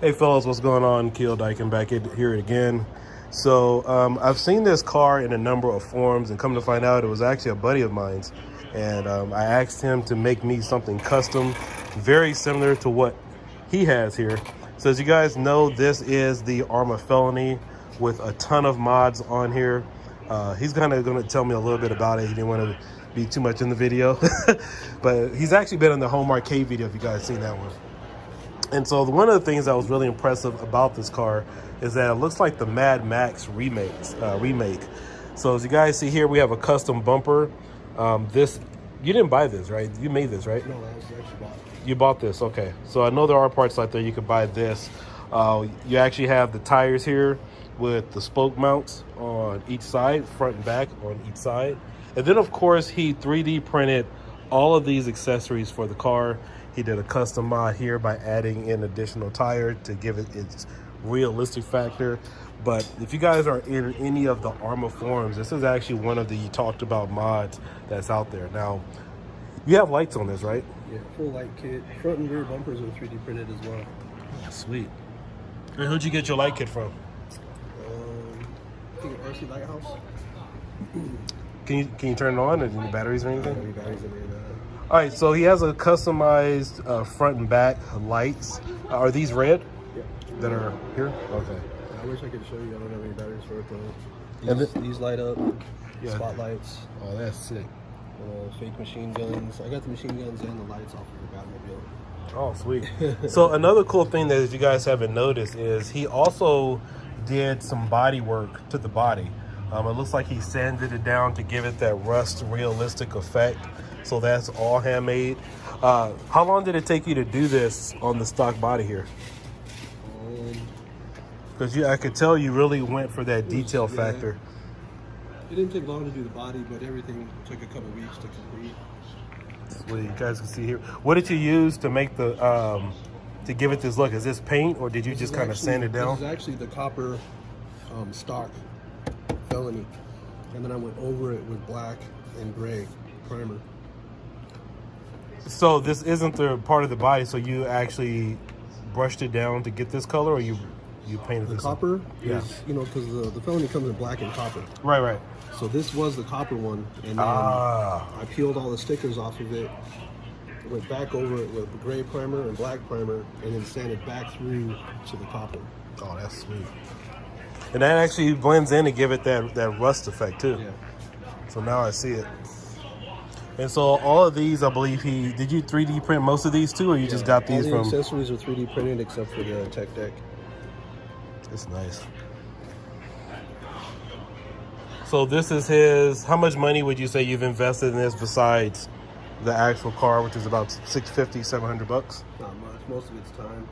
Hey fellas, what's going on? Kill Diekin back here again. So I've seen this car in a number of forms, and come to find out it was actually a buddy of mine's. And I asked him to make me something custom, very similar to what he has here. So as you guys know, this is the Arrma Felony with a ton of mods on here. He's kind of going to tell me a little bit about it. He didn't want to be too much in the video, but he's actually been in the home arcade video if you guys seen that one. And so one of the things that was really impressive about this car is that it looks like the MadMax remake. So as you guys see here, we have a custom bumper. This, you didn't buy this, right? You made this, right? No, I actually bought it. You bought this, okay. So I know there are parts like that you could buy this. You actually have the tires here with the spoke mounts on each side, front and back on each side. And then of course he 3D printed all of these accessories for the car. He did a custom mod here by adding in additional tire to give it its realistic factor. But if you guys are in any of the Arma forums, this is actually one of the talked about mods that's out there. Now, you have lights on this, right? Yeah, full light kit. Front and rear bumpers are 3D printed as well. Oh, sweet. And who'd you get your light kit from? I think RC Lighthouse. Can you turn it on? Or any batteries or anything? Any batteries in there? All right, so he has a customized front and back lights. Are these red? Yeah. That are here? Okay. I wish I could show you. I don't have any batteries for it though. And these light up. Yeah. Spotlights. Oh, that's sick. Fake machine guns. I got the machine guns and the lights off of the Batmobile. Oh, sweet. So another cool thing that you guys haven't noticed is he also did some body work to the body. It looks like he sanded it down to give it that rust realistic effect. So that's all handmade. How long did it take you to do this on the stock body here? Because I could tell you really went for that detail factor. It didn't take long to do the body, but everything took a couple weeks to complete. Well, you guys can see here. What did you use to make the to give it this look? Is this paint, or did you just kind of sand it down? This is actually the copper stock Felony, and then I went over it with black and gray primer. So this isn't the part of the body, so you actually brushed it down to get this color, or you painted this? The copper yeah. is, you know, because the Felony comes in black and copper. Right, right. So this was the copper one, and then I peeled all the stickers off of it, went back over it with gray primer and black primer, and then sanded back through to the copper. Oh, that's sweet. And that actually blends in to give it that rust effect too. Yeah. So now I see it. And so all of these, I believe did you 3D print most of these too, or you just got these all the from? accessories are 3D printed except for the tech deck. It's nice. So this is his, how much money would you say you've invested in this besides the actual car, which is about $650, $700? Not much, most of it's time.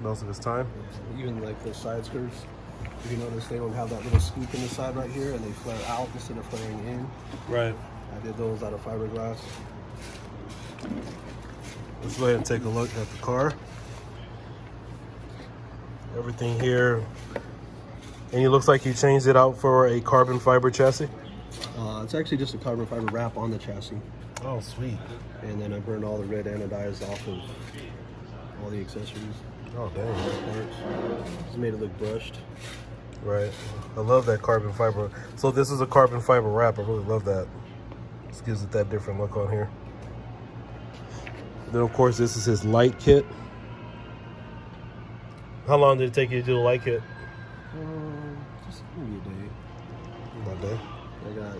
Most of his time? Yeah. Even like the side skirts, if you notice, they don't have that little scoop in the side right here, and they flare out instead of flaring in. Right. I did those out of fiberglass. Let's go ahead and take a look at the car. Everything here. And it looks like you changed it out for a carbon fiber chassis? It's actually just a carbon fiber wrap on the chassis. Oh, sweet. And then I burned all the red anodized off of all the accessories. Oh, dang. Just made it look brushed. Right. I love that carbon fiber. So this is a carbon fiber wrap. I really love that. This gives it that different look on here. Then, of course, this is his light kit. How long did it take you to do the light kit? Just maybe a day. About a day. I got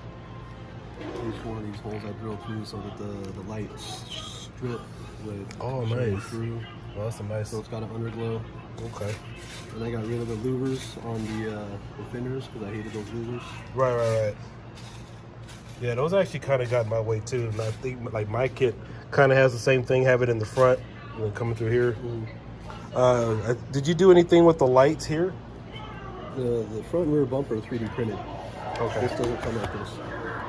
each one of these holes I drilled through so that the light strip would shine through. Well, that's a nice. So it's got an underglow. Okay. And I got rid of the louvers on the fenders because I hated those louvers. Right. Yeah, those actually kind of got in my way too. And I think like my kit kind of has the same thing. Have it in the front and then coming through here. Did you do anything with the lights here? The front and rear bumper are 3D printed. Okay. This doesn't come like this.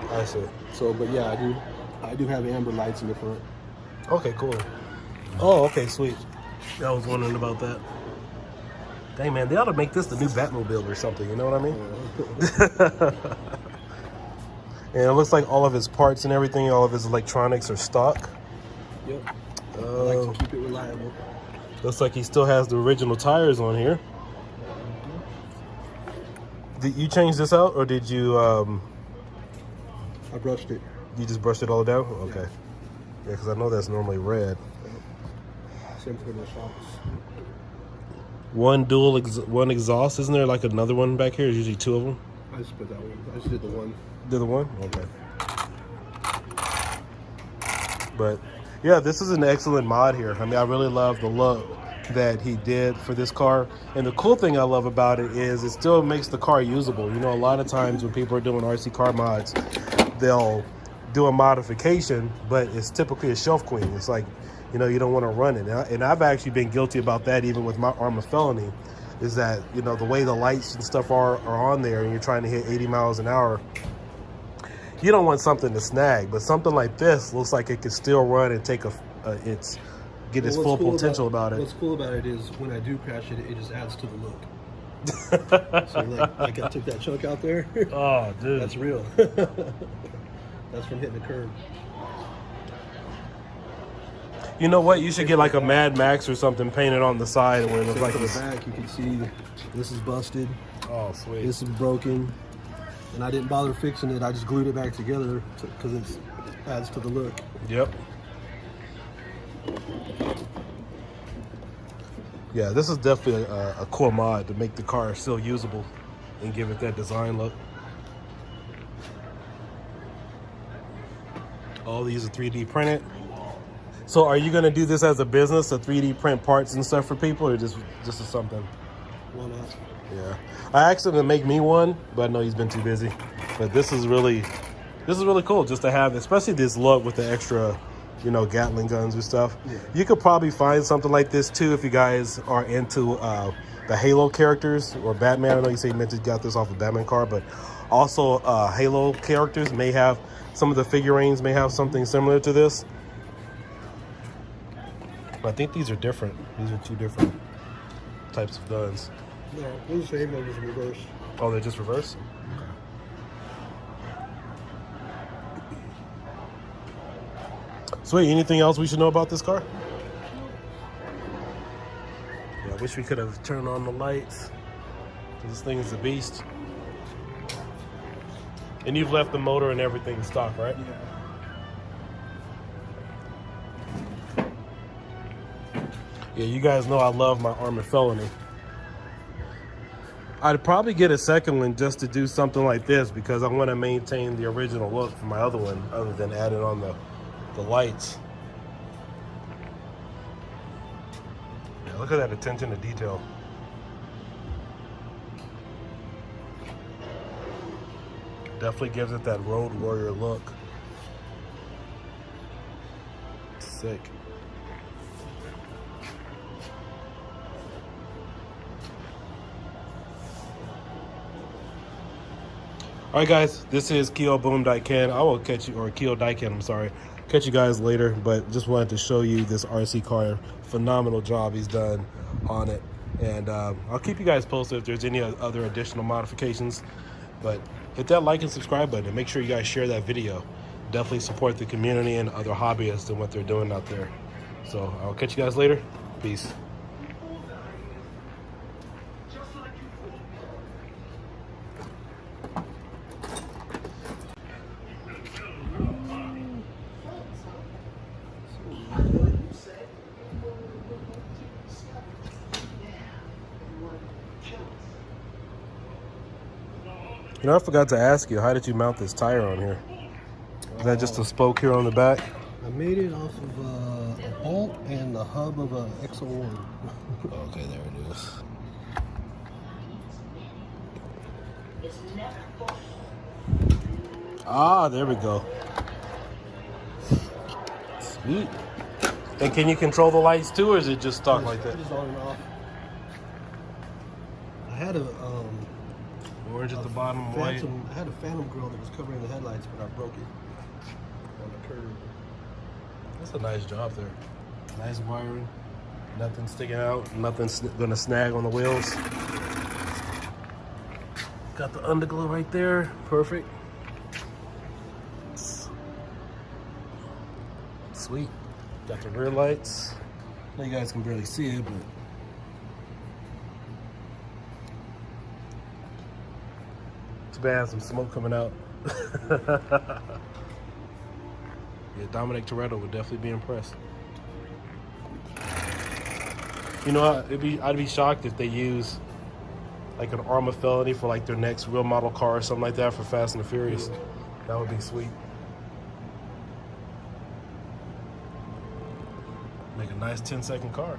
I see. So, but yeah, I do have amber lights in the front. Okay, cool. Oh, okay, sweet. I was wondering about that. Dang, man, they ought to make this the new Batmobile or something, you know what I mean? And it looks like all of his parts and everything, all of his electronics are stock. Yep. I like to keep it reliable. Looks like he still has the original tires on here. Did you change this out, or did you? I brushed it. You just brushed it all down? Okay. Yeah, because I know that's normally red. Same for the shocks. One one exhaust. Isn't there like another one back here? There's usually two of them. I just put that one. I just did the one. Did the one? Okay. But yeah, this is an excellent mod here. I mean, I really love the look that he did for this car. And the cool thing I love about it is it still makes the car usable. You know, a lot of times when people are doing RC car mods, they'll do a modification, but it's typically a shelf queen. It's like, you know, you don't want to run it. And I've actually been guilty about that even with my Arrma Felony, is that, you know, the way the lights and stuff are on there and you're trying to hit 80 miles an hour, you don't want something to snag. But something like this looks like it could still run and take its full potential about it. What's cool about it is when I do crash it, it just adds to the look. So like I took that chunk out there. Oh, dude. That's real. That's from hitting the curb. You know what? You should get like a MadMax or something painted on the side where it looks like this. Back, you can see this is busted. Oh, sweet. This is broken. And I didn't bother fixing it. I just glued it back together because it adds to the look. Yep. Yeah, this is definitely a cool mod to make the car still usable and give it that design look. All these are 3D printed. So are you going to do this as a business, a 3D print parts and stuff for people, or just as something? Why not? Yeah. I asked him to make me one, but I know he's been too busy. But this is really cool just to have, especially this look with the extra, you know, Gatling guns and stuff. Yeah. You could probably find something like this too if you guys are into the Halo characters or Batman. I know you say you meant to got this off a Batman car, but also Halo characters may have, some of the figurines may have something similar to this. But I think these are different. These are two different types of guns. No, they're the same, they're just reverse. Oh, they're just reverse? Sweet. Anything else we should know about this car? Yeah, I wish we could have turned on the lights. This thing is a beast. And you've left the motor and everything stock, right? Yeah. Yeah, you guys know I love my Arrma Felony. I'd probably get a second one just to do something like this because I want to maintain the original look for my other one, other than adding on the lights. Yeah, look at that attention to detail. Definitely gives it that road warrior look. Sick. All right, guys, this is Diekin. I will catch you, or Diekin, I'm sorry. Catch you guys later, but just wanted to show you this RC car. Phenomenal job he's done on it. And I'll keep you guys posted if there's any other additional modifications. But hit that like and subscribe button and make sure you guys share that video. Definitely support the community and other hobbyists and what they're doing out there. So I'll catch you guys later. Peace. You know, I forgot to ask you, how did you mount this tire on here? Is that just a spoke here on the back? I made it off of a bolt and the hub of a XO1. Okay, there it is. Ah, there we go. Sweet. And can you control the lights too, or is it just stock like that? Just on and off. I had a orange at the bottom, white. I had a phantom grill that was covering the headlights, but I broke it on the curb. That's a nice job there. Nice wiring. Nothing sticking out. Nothing's gonna snag on the wheels. Got the underglow right there. Perfect. Sweet. Got the rear lights. know you guys can barely see it, but too bad some smoke coming out. Yeah, Dominic Toretto would definitely be impressed. You know, I'd be shocked if they use like an Arrma Felony for like their next real model car or something like that for Fast and the Furious. That would be sweet. Make a nice 10-second car.